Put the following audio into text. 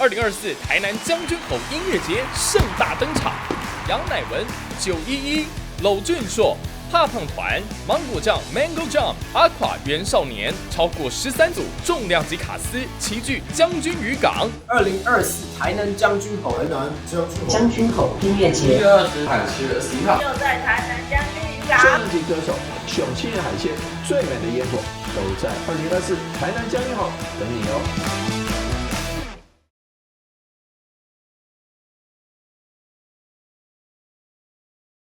2024台南将军口音乐节盛大登场，杨乃文、911、娄俊硕、怕胖团、芒果酱 Mango Jump、阿垮原少年，超过13组重量级卡司齐聚将军渔港。2024台南将军口将军口音乐节，7月20和7月11号，就在台南将军渔港。重量级歌手、雄心海鲜、最美的烟火，都在2024台南将军口等你哦。